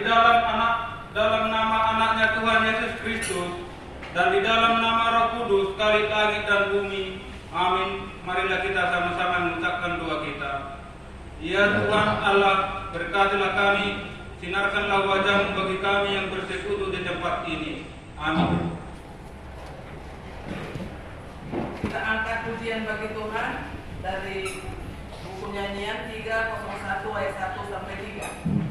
dalam nama anaknya Tuhan Yesus Kristus, dan di dalam nama Roh Kudus, kali langit dan bumi. Amin. Marilah kita sama-sama mengucapkan doa kita. Ya Tuhan Allah, berkatilah kami, sinarkanlah wajah-Mu bagi kami yang bersekutu di tempat ini. Amin. Kita angkat pujian bagi Tuhan dari buku nyanyian 301 ayat 1 sampai 3.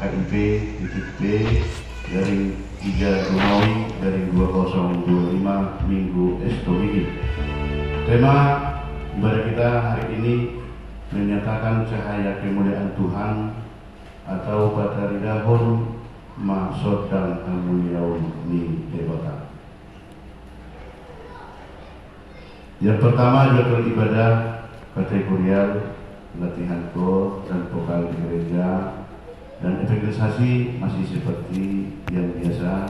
HKIP titik B garing 3 Romawi garing 2025 Minggu Estomidi. Tema ibadah kita hari ini menyatakan cahaya kemuliaan Tuhan atau Pataridahon maksud dan harmoniaun ni debata. Yang pertama jadwal ibadah kategorial, latihan kor dan vokal di gereja, dan evangelisasi masih seperti yang biasa,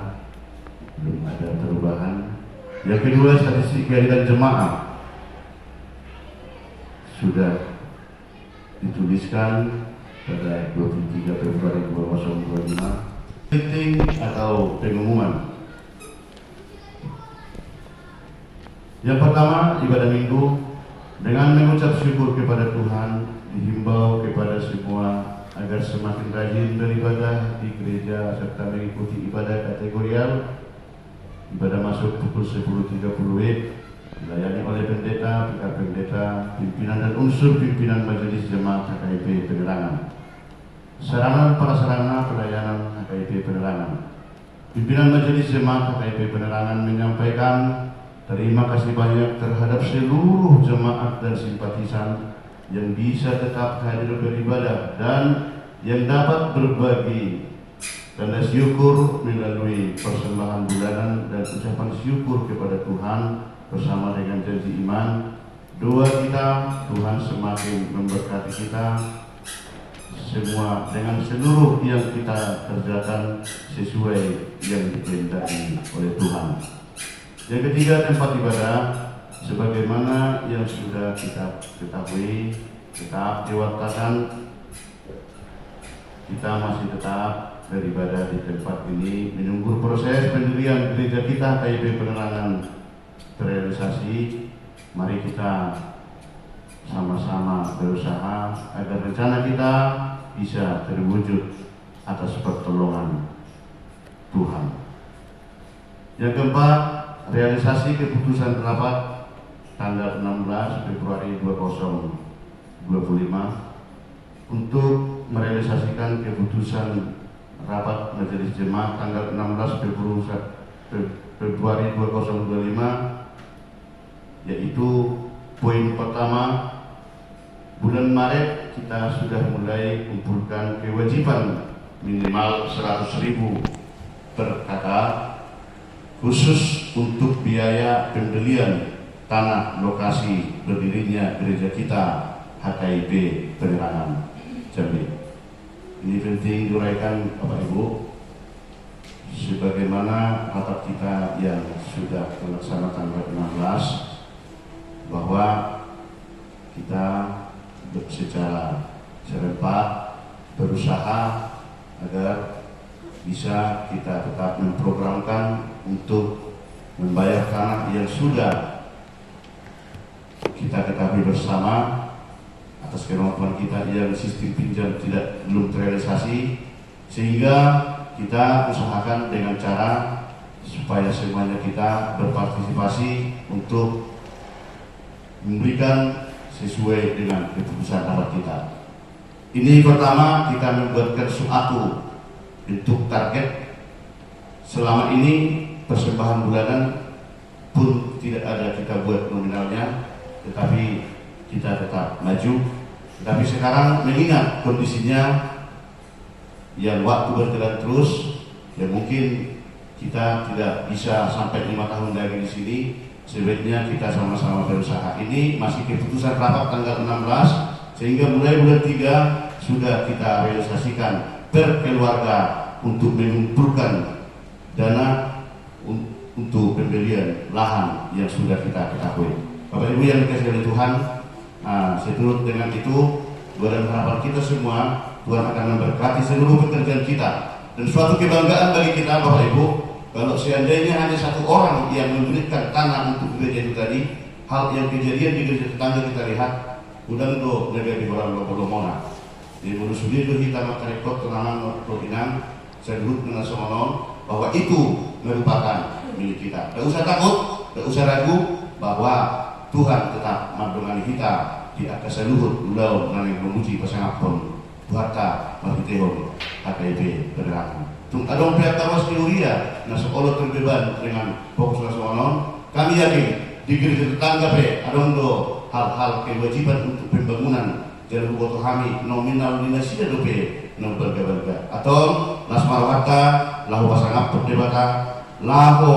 belum ada perubahan. Yang kedua, statistik kegiatan jemaah sudah dituliskan pada 23 Februari 2025. Meeting atau pengumuman. Yang pertama, ibadah minggu dengan mengucap syukur kepada Tuhan, dihimbau kepada semua agar semakin rajin beribadah di gereja serta mengikuti ibadah kategorial. Ibadah masuk pukul 10.30 WIB, dilayani oleh pendeta, pikar pendeta, pimpinan dan unsur pimpinan majelis jemaat HKIP Penerangan. Sarana prasarana pelayanan HKIP Penerangan. Pimpinan majelis jemaat HKIP Penerangan menyampaikan terima kasih banyak terhadap seluruh jemaat dan simpatisan yang bisa tetap hadir beribadah dan yang dapat berbagi tanda syukur melalui persembahan bulanan dan ucapan syukur kepada Tuhan bersama dengan janji iman. Doa kita, Tuhan semakin memberkati kita semua dengan seluruh yang kita kerjakan sesuai yang dikehendaki oleh Tuhan. Yang ketiga, tempat ibadah sebagaimana yang sudah kita ketahui, tetap diwartakan, kita masih tetap beribadah di tempat ini menunggu proses pendirian gereja kita HKIP Penerangan terrealisasi. Mari kita sama-sama berusaha agar rencana kita bisa terwujud atas pertolongan Tuhan. Yang keempat, realisasi keputusan rapat tanggal 16 Februari 2025 untuk merealisasikan keputusan rapat majelis jemaat tanggal 16 Februari 2025, yaitu poin pertama, bulan Maret kita sudah mulai kumpulkan kewajiban minimal 100.000 per kakak khusus untuk biaya pembelian tanah lokasi berdirinya gereja kita HKIP Penerangan Jambi. Ini penting diuraikan Bapak Ibu, sebagaimana rapat kita yang sudah terlaksana tanggal 16, bahwa kita secara serempak berusaha agar bisa kita tetap memprogramkan untuk membayar tanah yang sudah kita ketahui bersama atas kemampuan kita yang sistem pinjam belum terrealisasi, sehingga kita usahakan dengan cara supaya semuanya kita berpartisipasi untuk memberikan sesuai dengan keputusan rapat kita. Ini pertama, kita membuatkan suatu bentuk target. Selama ini persembahan bulanan pun tidak ada kita buat nominalnya, tetapi kita tetap maju. Tapi sekarang mengingat kondisinya yang waktu berjalan terus, ya mungkin kita tidak bisa sampai 5 tahun lagi di sini. Sebaiknya kita sama-sama berusaha. Ini masih keputusan rapat tanggal 16, sehingga mulai bulan 3 sudah kita realisasikan per keluarga untuk mengumpulkan dana untuk pembelian lahan yang sudah kita ketahui. Bapak Ibu yang dikasihi oleh Tuhan, seturut dengan itu, dalam harapan kita semua, Tuhan akan memberkati seluruh pekerjaan kita. Dan suatu kebanggaan bagi kita Bapak Ibu, kalau seandainya hanya satu orang yang memberikan tanah untuk gereja itu tadi, hal yang kejadian di gereja tetangga kita lihat, udang do negara di orang Lomona. Di Bulu Sudi itu kita makan rekod tenangan Provinang, saya dulu dengan Somonon, bahwa itu merupakan milik kita. Tidak usah takut, tidak usah ragu bahwa Tuhan tetap mendongani kita di atas luhur ulau nang memuji pasangapun Tuharta Mabitehon. HKIP penerangan. Tung adong pihak kawas teoria na sekolah terbeban dengan fokus nasional. Kami yakin di gereja tetangga adong do hal-hal kewajiban untuk pembangunan jalan buat kami nominal dinasida dope no berga-berga atau las marwata lahu pasangap perdebata lahu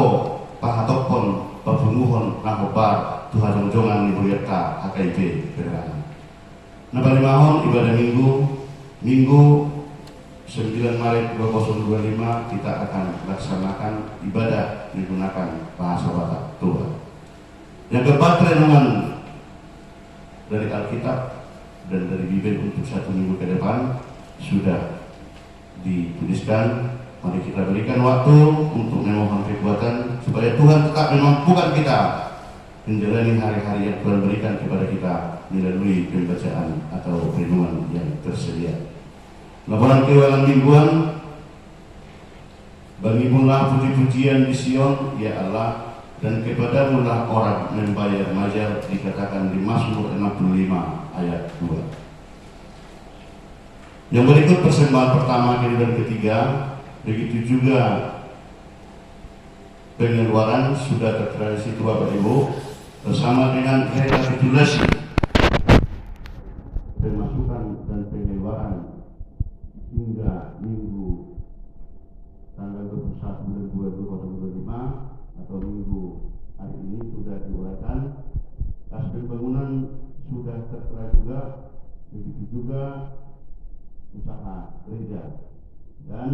pahatopon pabunguhon lahu bar Tuhan jongan nibuliata HKIP penerangan. Nabali mahon ibadah minggu 9 Maret 2025 kita akan laksanakan ibadah menggunakan bahasa Batak Tuhan. Yang keempat, renungan dari Alkitab dan dari Bibel untuk 1 minggu ke depan sudah dituliskan. Mari kita berikan waktu untuk memohon kekuatan supaya Tuhan tetap memampukan kita menjalani hari-hari yang Tuhan berikan kepada kita melalui pembacaan atau renungan yang tersedia. Laporan keuangan mingguan. Bagimulah puji-pujian di Sion, ya Allah, dan kepadamulah orang membayar majar, dikatakan di Mazmur 65 ayat 2. Yang berikut persembahan pertama, kedua, dan ketiga. Begitu juga pengeluaran sudah tertera di situ Bapak Ibu, bersama dengan rekapitulasi pemasukan dan pengeluaran hingga minggu tanggal 21 bulan 2025 atau minggu hari ini sudah diuraikan. Kas pembangunan sudah tertera juga, begitu juga usaha gereja, dan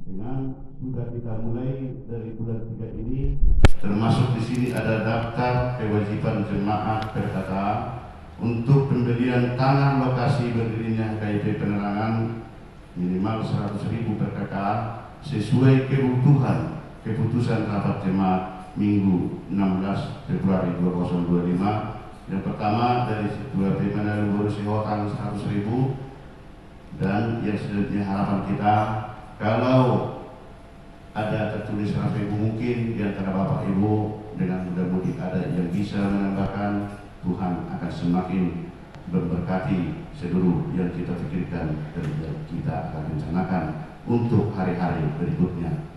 dengan sudah kita mulai dari bulan 3 ini, termasuk di sini ada daftar kewajiban jemaah perkata untuk pembelian tanah lokasi berdirinya HKIP penerangan minimal 100.000 per kakak sesuai keputusan rapat jemaat Minggu 16 Februari 2025. Yang pertama dari Ketua Pimpinan Borusi Hotang 100.000, dan yang selanjutnya harapan kita kalau ada tertulis 100.000 mungkin di antara Bapak Ibu dengan mudah-mudahan ada yang bisa menambahkan. Tuhan akan semakin memberkati seluruh yang kita pikirkan dan yang kita akan rencanakan untuk hari-hari berikutnya.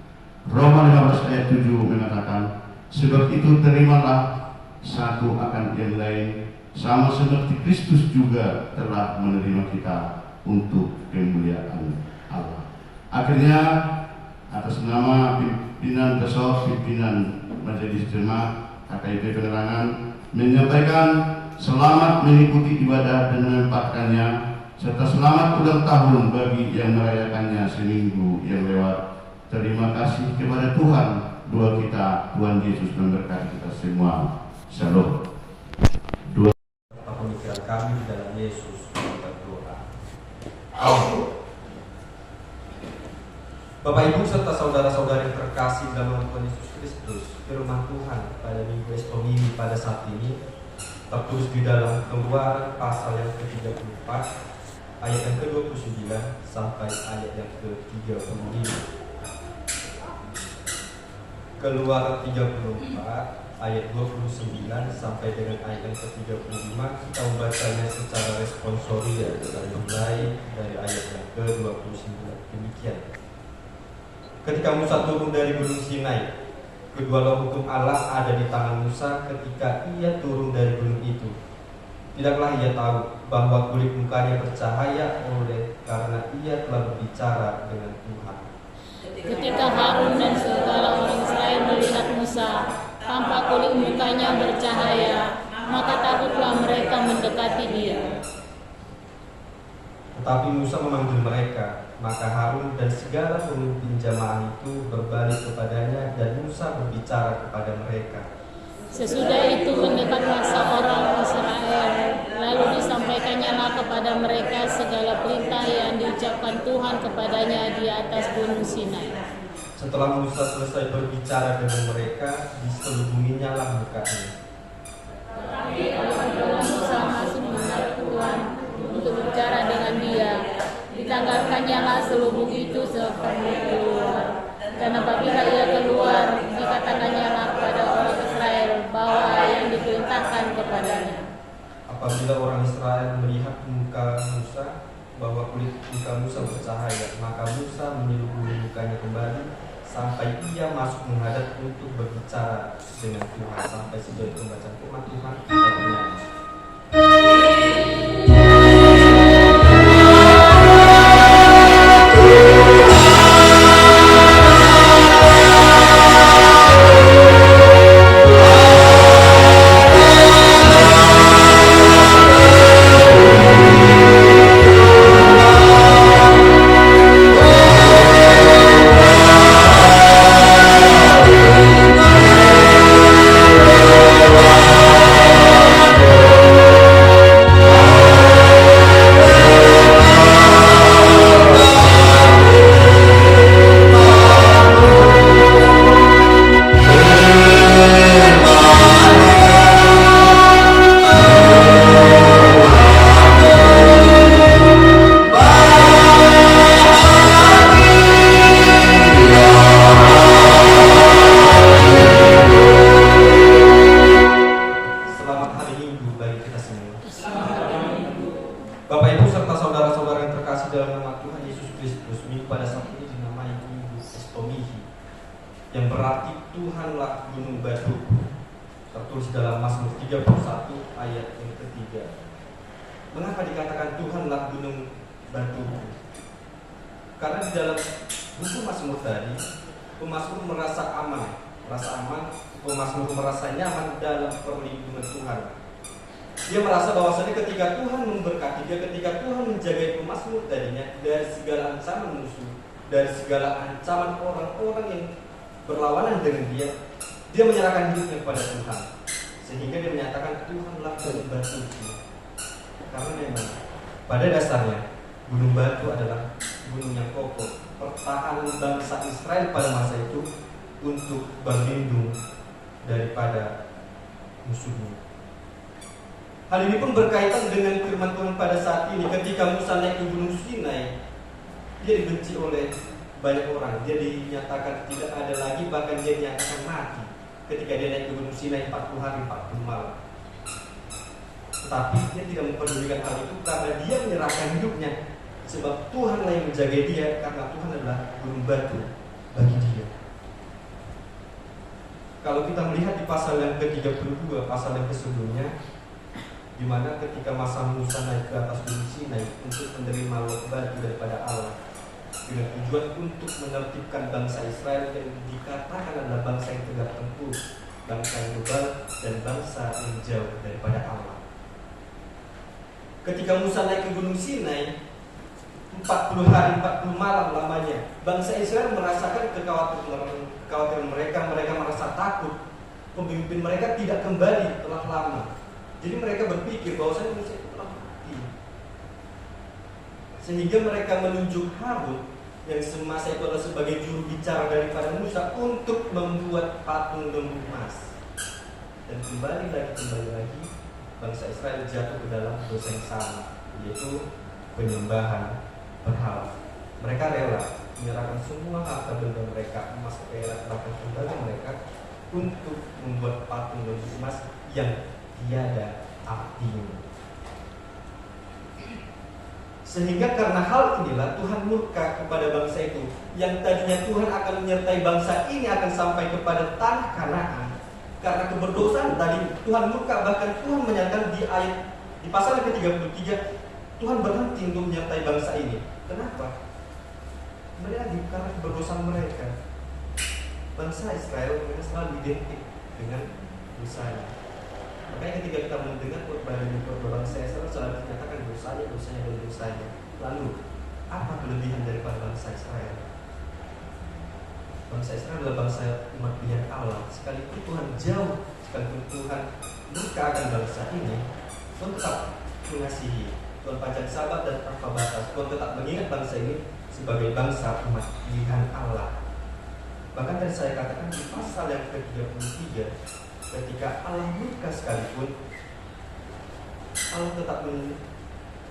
Roma 15 ayat 7 mengatakan, sebab itu terimalah satu akan yang lain, sama seperti Kristus juga telah menerima kita untuk kemuliaan Allah. Akhirnya atas nama pimpinan besar pimpinan Majelis Jemaat HKIP Penerangan menyampaikan selamat mengikuti ibadah dan menempatkannya, serta selamat ulang tahun bagi yang merayakannya seminggu yang lewat. Terima kasih kepada Tuhan, doa kita, Tuhan Yesus memberkati kita semua. Shalom. Pemikiran kami di dalam Yesus, kita berdoa. Bapak Ibu serta saudara-saudari terkasih dalam Tuhan Yesus Kristus, firman Tuhan pada minggu Estomini pada saat ini tertulis di dalam Keluaran pasal yang ke-34 ayat yang ke-29 sampai ayat yang ke-35. Keluaran 34 ayat 29 sampai dengan ayat yang ke-35 kita membacanya secara responsoria mulai dari ayat yang ke-29. Demikian. Ketika Musa turun dari Gunung Sinai, kedua hukum Allah ada di tangan Musa ketika ia turun dari gunung itu. Tidaklah ia tahu bahwa kulit mukanya bercahaya oleh karena ia telah berbicara dengan Tuhan. Ketika Harun dan segala orang Israel melihat Musa, tampak kulit mukanya bercahaya, maka takutlah mereka mendekati dia. Tetapi Musa memanggil mereka, maka Harun dan segala pemimpin jamaah itu berbalik kepadanya dan Musa berbicara kepada mereka. Sesudah itu mendekatlah seorang Israel, lalu disampaikannya kepada mereka segala perintah yang diucapkan Tuhan kepadanya di atas gunung Sinai. Setelah Musa selesai berbicara dengan mereka, diselubunginya lah mukanya. Tetapi apabila Musa masih menghadap Tuhan untuk berbicara dengan dia, ditanggalkannya lah selubung itu sepenuhnya keluar. Dan apabila ia keluar, dikatakannya lah kepada orang Israel bahwa yang diperintahkan kepadanya. Apabila orang Israel melihat muka Musa, bahwa kulit muka Musa bercahaya, maka Musa menyelubuhi mukanya kembali sampai ia masuk menghadap untuk berbicara dengan Tuhan. Sampai sejauh pembacaan firman Tuhan kita bernyanyi. Mengapa dikatakan Tuhanlah gunung batuku? Karena di dalam buku Mazmur tadi, pemazmur merasa aman, pemazmur merasa nyaman dalam perlindungan Tuhan. Dia merasa bahwasanya ketika Tuhan memberkati dia, ketika Tuhan menjaga pemazmur tadinya dari segala ancaman musuh, dari segala ancaman orang-orang yang berlawanan dengan dia menyerahkan hidupnya kepada Tuhan. Sehingga dia menyatakan Tuhanlah gunung batuku. Karena memang pada dasarnya gunung batu adalah gunung yang kokoh, pertahanan bangsa Israel pada masa itu untuk berlindung daripada musuhnya. Hal ini pun berkaitan dengan firman Tuhan pada saat ini. Ketika Musa naik ke gunung Sinai, dia dibenci oleh banyak orang. Dia dinyatakan tidak ada lagi, bahkan dia dinyatakan mati ketika dia naik ke gunung Sinai 40 hari 40 malam. Tetapi dia tidak mempedulikan hal itu karena dia menyerahkan hidupnya. Sebab Tuhanlah yang menjaga dia, karena Tuhan adalah gunung batu bagi dia. Kalau kita melihat di pasal yang ke-32, pasal yang sebelumnya, di mana ketika masa Musa naik ke atas gunung Sinai untuk menerima batu daripada Allah dengan tujuan untuk menertibkan bangsa Israel yang dikatakan adalah bangsa yang tegak tengkuk, bangsa yang bebal, dan bangsa yang jauh daripada Allah. Ketika Musa naik ke gunung Sinai 40 hari 40 malam lamanya, bangsa Israel merasakan kekhawatiran mereka merasa takut. Pemimpin mereka tidak kembali telah lama. Jadi mereka berpikir bahwasanya Musa itu telah mati. Sehingga mereka menunjuk Harun yang semasa itu adalah sebagai juru bicara daripada Musa untuk membuat patung lembu emas. Dan kembali lagi bangsa Israel jatuh ke dalam dosa yang sama, yaitu penyembahan berhala. Mereka rela menyerahkan semua harta benda mereka, emas, perak, bahkan tembaga mereka untuk membuat patung lembu emas yang tiada artinya. Sehingga karena hal inilah Tuhan murka kepada bangsa itu. Yang tadinya Tuhan akan menyertai bangsa ini akan sampai kepada tanah Kanaan. Karena keberdosaan tadi Tuhan murka, bahkan Tuhan menyatakan di pasal yang ke-33 Tuhan berhenti untuk menyertai bangsa ini. Kenapa? Kembali lagi karena keberdosaan mereka. Bangsa Israel mereka selalu identik dengan dosanya. Makanya ketika kita mendengar khotbah bangsa Israel selalu dinyatakan dosanya. Lalu apa kelebihan daripada bangsa Israel? Bangsa Israel adalah bangsa umat pilihan Allah. Sekalipun Tuhan jauh, sekalipun Tuhan murka akan bangsa ini, Tuhan tetap mengasihi. Tuhan panjang sabar dan tanpa batas. Tuhan tetap mengingat bangsa ini sebagai bangsa umat pilihan Allah. Bahkan tadi saya katakan di pasal yang ke-33, ketika Allah murka sekalipun, Allah tetap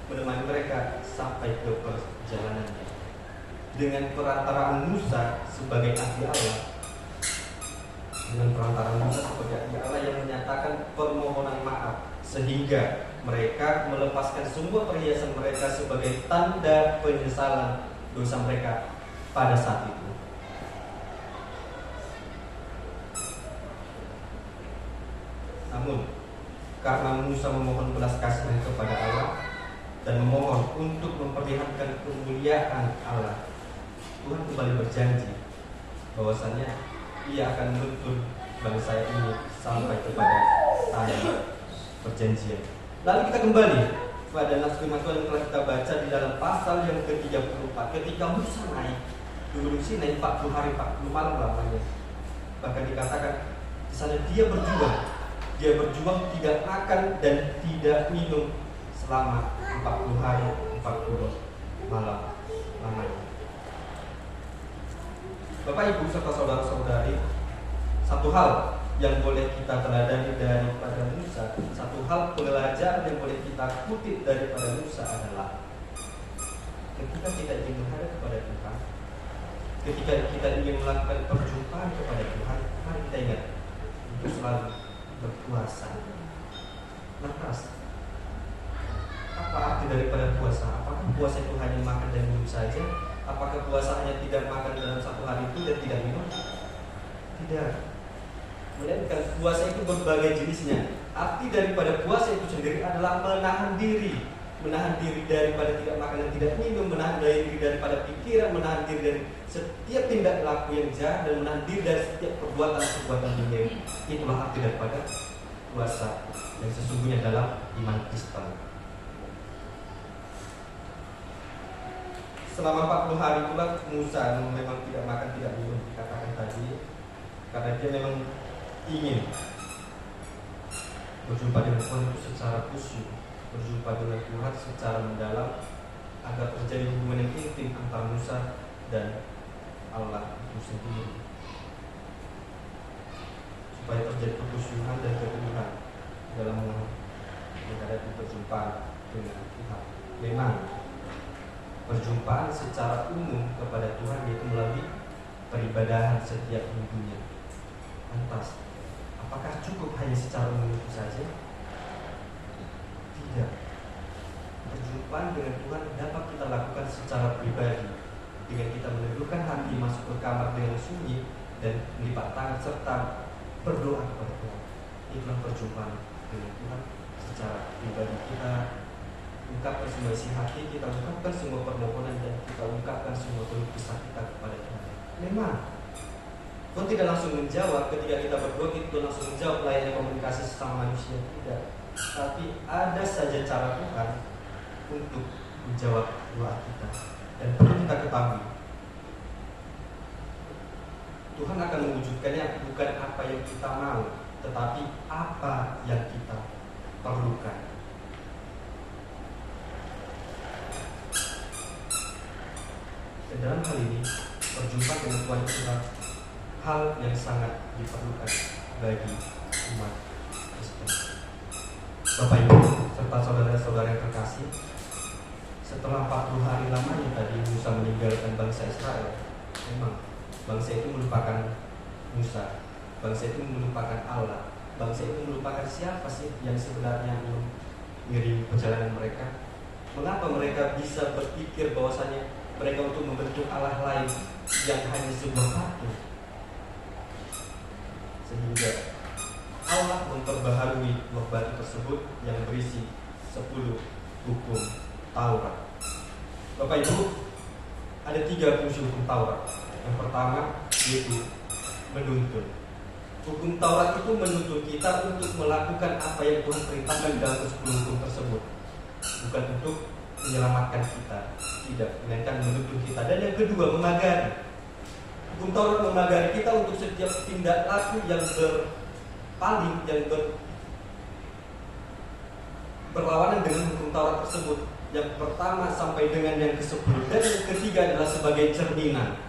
menemani mereka sampai ke perjalanannya. Dengan perantaraan Musa sebagai ahli Allah, yang menyatakan permohonan maaf, sehingga mereka melepaskan semua perhiasan mereka sebagai tanda penyesalan dosa mereka pada saat itu. Namun, karena Musa memohon belas kasihan kepada Allah dan memohon untuk memperlihatkan kemuliaan Allah, Tuhan kembali berjanji bahwasannya Ia akan menuntun bangsa ini sampai kepada tanah perjanjian. Lalu kita kembali pada nas firman Tuhan yang telah kita baca di dalam pasal yang ke-34. Ketika Musa naik di Gunung Sinai 40 hari 40 malam lamanya, bahkan dikatakan di sana dia berjuang tidak makan dan tidak minum selama 40 hari 40 malam lamanya. Bapak Ibu serta saudara-saudari, satu hal yang boleh kita teladani daripada Musa, satu hal pelajaran yang boleh kita kutip daripada Musa adalah ketika kita ingin menghadap kepada Tuhan, ketika kita ingin melakukan perjumpaan kepada Tuhan, mari kita ingat untuk selalu berpuasa. Lantas, apa arti daripada puasa? Apakah puasa itu hanya makan dan minum saja? Apakah puasa hanya tidak makan dalam satu hari itu dan tidak minum? Tidak. Melainkan puasa itu berbagai jenisnya. Arti daripada puasa itu sendiri adalah menahan diri daripada tidak makan dan tidak minum, menahan diri daripada pikiran, menahan diri dari setiap tindak laku yang jahat, dan menahan diri dari setiap perbuatan duniawi. Itulah arti daripada puasa yang sesungguhnya dalam iman Kristen. Selama 40 hari pula Musa memang tidak makan, tidak minum, dikatakan tadi, karena dia memang ingin berjumpa dengan Tuhan itu secara khusyuk, berjumpa dengan Tuhan secara mendalam, agar terjadi hubungan yang intim antara Musa dan Allah itu sendiri, supaya terjadi kekhusyukan dan keteguhan dalam menghadapi perjumpaan dengan Tuhan. Memang perjumpaan secara umum kepada Tuhan yaitu melalui peribadahan setiap minggunya. Lantas, apakah cukup hanya secara umum itu saja? Tidak. Perjumpaan dengan Tuhan dapat kita lakukan secara pribadi dengan kita meneduhkan hati, masuk ke kamar dengan sunyi, dan melipat tangan serta berdoa kepada Tuhan. Itulah perjumpaan dengan Tuhan secara pribadi. Kita ungkapkan semua isi hati, kita ungkapkan semua permohonan, dan kita ungkapkan semua keluh kesah kita kepada Tuhan. Memang Tuhan tidak langsung menjawab ketika kita berdoa, Tuhan langsung menjawab layaknya komunikasi sesama manusia, tidak. Tapi ada saja cara Tuhan untuk menjawab doa kita. Dan perlu kita ketahui, Tuhan akan mewujudkannya bukan apa yang kita mau, tetapi apa yang kita perlukan. Dan dalam hal ini, perjumpaan dengan Tuhan itu adalah hal yang sangat diperlukan bagi umat Kristen. Bapak Ibu serta saudara-saudara yang terkasih, setelah 40 hari lamanya tadi Musa meninggalkan bangsa Israel, memang bangsa itu melupakan Musa, bangsa itu melupakan Allah, bangsa itu melupakan siapa sih yang sebenarnya mengiringi perjalanan mereka. Mengapa mereka bisa berpikir bahwasanya mereka untuk membentuk Allah lain yang hanya sebuah patung? Sehingga Allah memperbaharui buah batu tersebut yang berisi 10 hukum Taurat. Bapak Ibu, ada 3 fungsi hukum Taurat. Yang pertama yaitu menuntun. Hukum Taurat itu menuntun kita untuk melakukan apa yang Tuhan perintahkan dalam 10 hukum tersebut, bukan untuk menyelamatkan kita, tidak, melainkan menuntun kita. Dan yang kedua, memagari. Hukum Taurat memagari kita untuk setiap tindak laku yang berpaling, yang berlawanan dengan hukum Taurat tersebut. Yang pertama sampai dengan yang ke-10. Dan yang ketiga adalah sebagai cerminan.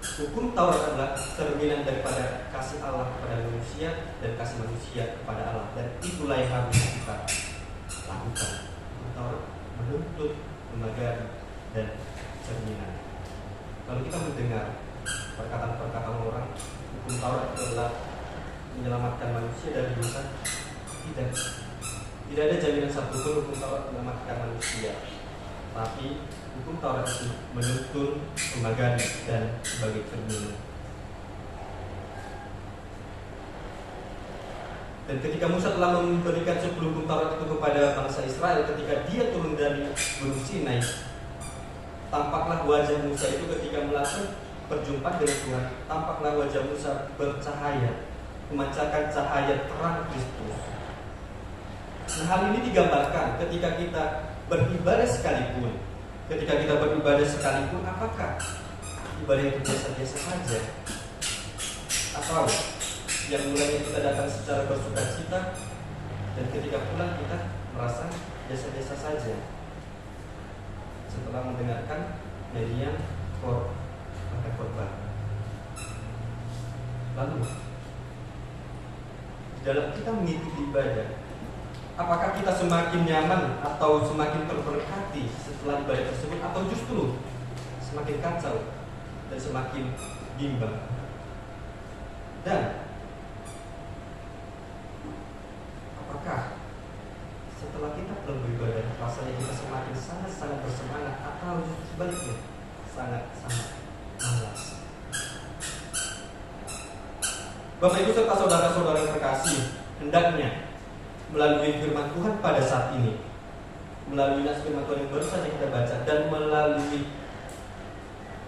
Hukum Taurat adalah cerminan daripada kasih Allah kepada manusia dan kasih manusia kepada Allah. Dan itulah yang harus kita lakukan. Hukum Taurat menuntut, memagari, dan cerminan. Kalau kita mendengar perkataan-perkataan orang, hukum Taurat adalah menyelamatkan manusia dari dosa, tidak. Tidak ada jaminan satupun hukum Taurat menyelamatkan manusia, tapi hukum Taurat itu menuntun, memagari, dan sebagai cermin. Dan ketika Musa telah memberikan 10 hukum Taurat itu kepada bangsa Israel, ketika dia turun dari Gunung Sinai, tampaklah wajah Musa itu ketika melakukan perjumpaan dengan Tuhan, tampaklah wajah Musa bercahaya, memancarkan cahaya terang Kristus. Nah, hal ini digambarkan ketika kita beribadah sekalipun. Apakah ibadah itu biasa-biasa saja? Atau yang mulanya kita datang secara bersukacita dan ketika pulang kita merasa biasa-biasa saja setelah mendengarkan nyanyian korban. Lalu di dalam kita mengikuti ibadah, apakah kita semakin nyaman atau semakin terberkati setelah ibadah tersebut, atau justru semakin kacau dan semakin bimbang? Dan apakah setelah kita pulang beribadah rasanya kita semakin sangat-sangat bersemangat, atau sebaliknya sangat-sangat malas? Bapak Ibu serta saudara-saudara yang terkasih, hendaknya melalui firman Tuhan pada saat ini, melalui nas firman Tuhan yang baru saja kita baca, dan melalui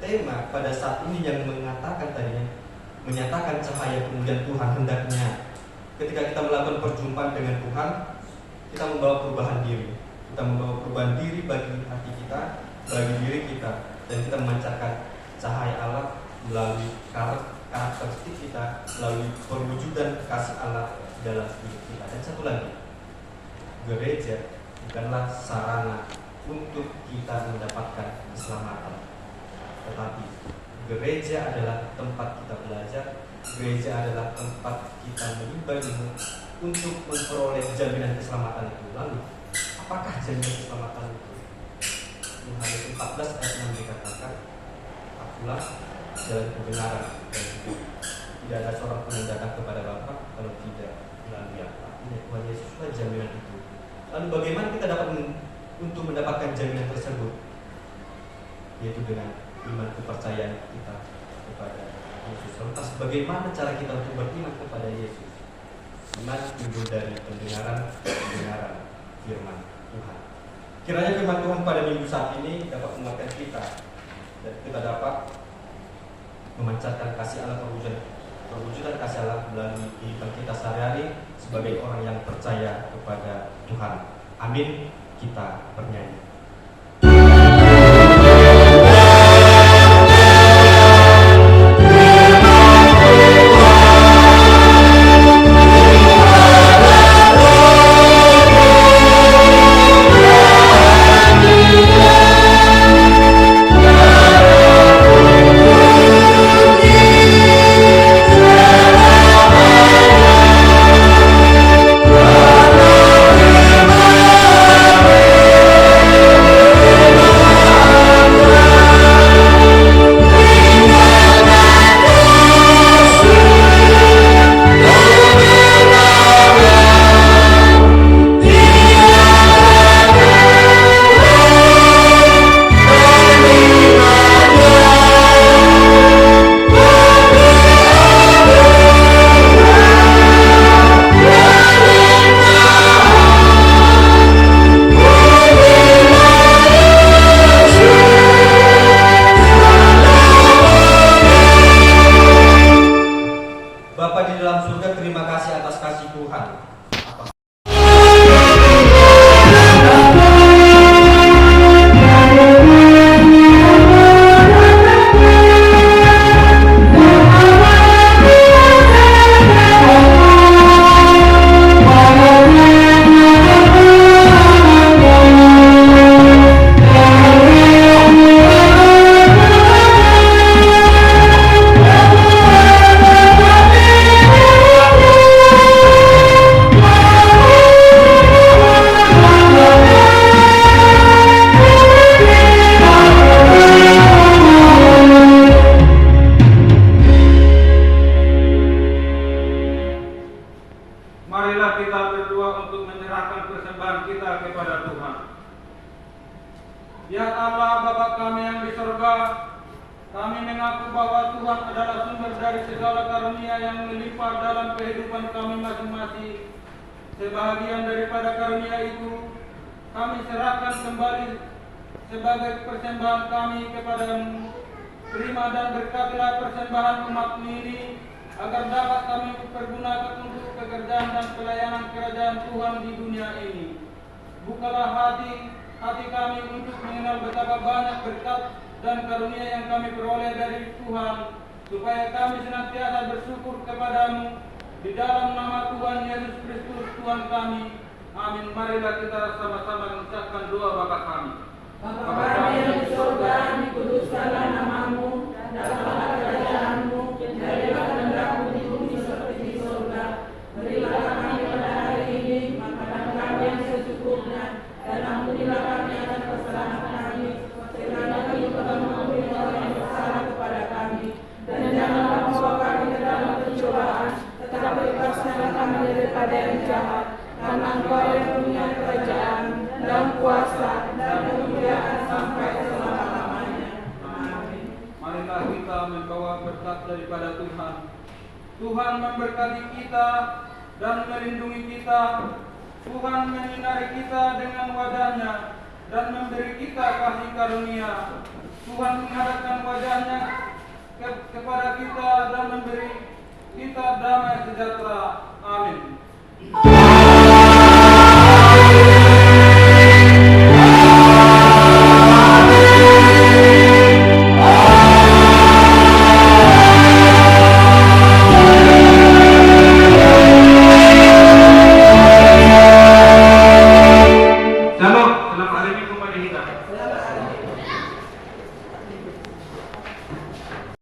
tema pada saat ini yang mengatakan tadinya, menyatakan cahaya kemuliaan Tuhan, hendaknya ketika kita melakukan perjumpaan dengan Tuhan, kita membawa perubahan diri. Kita membawa perubahan diri bagi hati kita, bagi diri kita, dan kita memancarkan cahaya Allah melalui karakteristik kita, melalui perwujudan kasih Allah dalam hidup kita. Dan satu lagi, gereja bukanlah sarana untuk kita mendapatkan keselamatan, tetapi gereja adalah tempat kita belajar. Gereja adalah tempat kita menimba ilmu untuk memperoleh jaminan keselamatan itu. Lalu, apakah jaminan keselamatan itu? Yohanes 14 ayat 6 dikatakan, "Akulah jalan kebenaran dan hidup. Tidak ada seorang pun yang datang kepada Bapa kalau tidak melalui Aku." Artinya Tuhan Yesuslah jaminan itu. Lalu bagaimana kita dapat untuk mendapatkan jaminan tersebut? Yaitu dengan iman kepercayaan kita kepada Yesus. Lantas bagaimana cara kita untuk beriman kepada Yesus? Iman timbul dari pendengaran firman Tuhan. Kiranya firman Tuhan pada minggu saat ini dapat menguatkan kita, dan kita dapat memancarkan kasih Allah, perwujudan kasih Allah melalui kehidupan kita sehari-hari sebagai orang yang percaya kepada Tuhan. Amin. Kita bernyanyi. mengaku bahwa Tuhan adalah sumber dari segala karunia yang melimpah dalam kehidupan kami masing-masing. Sebahagian daripada karunia itu kami serahkan kembali sebagai persembahan kami kepadamu. Terima dan berkatilah persembahan umat-Mu ini, agar dapat kami pergunakan untuk pekerjaan dan pelayanan kerajaan Tuhan di dunia ini. Bukalah hati kami untuk mengenal betapa banyak berkat dan karunia yang kami peroleh dari Tuhan, supaya kami senantiasa bersyukur kepadamu di dalam nama Tuhan Yesus Kristus Tuhan kami. Amin. Marilah kita sama-sama mengucapkan doa Bapa kami. Bapa kami yang di surga, dikuduskanlah namamu, datanglah kerajaanmu, jadilah kehendakmu di bumi seperti di surga. Berilah kami pada hari ini makanan kami yang secukupnya, dan ampunilah kami akan kesalahan kami, sekiranya kami telah mengampuni orang yang bersalah kepada kami. Dan janganlah membawa kami ke dalam pencobaan, tetapi lepaskanlah kami daripada yang jahat. Karena Engkau yang punya kerajaan dan kuasa dan kemuliaan sampai selama-lamanya. Amin. Marilah kita membawa berkat daripada Tuhan. Tuhan memberkati kita dan melindungi kita. Tuhan menyinari kita dengan wajah-Nya dan memberi kita kasih karunia. Tuhan menghadapkan wajah-Nya kepada kita dan memberi kita damai sejahtera. Amin.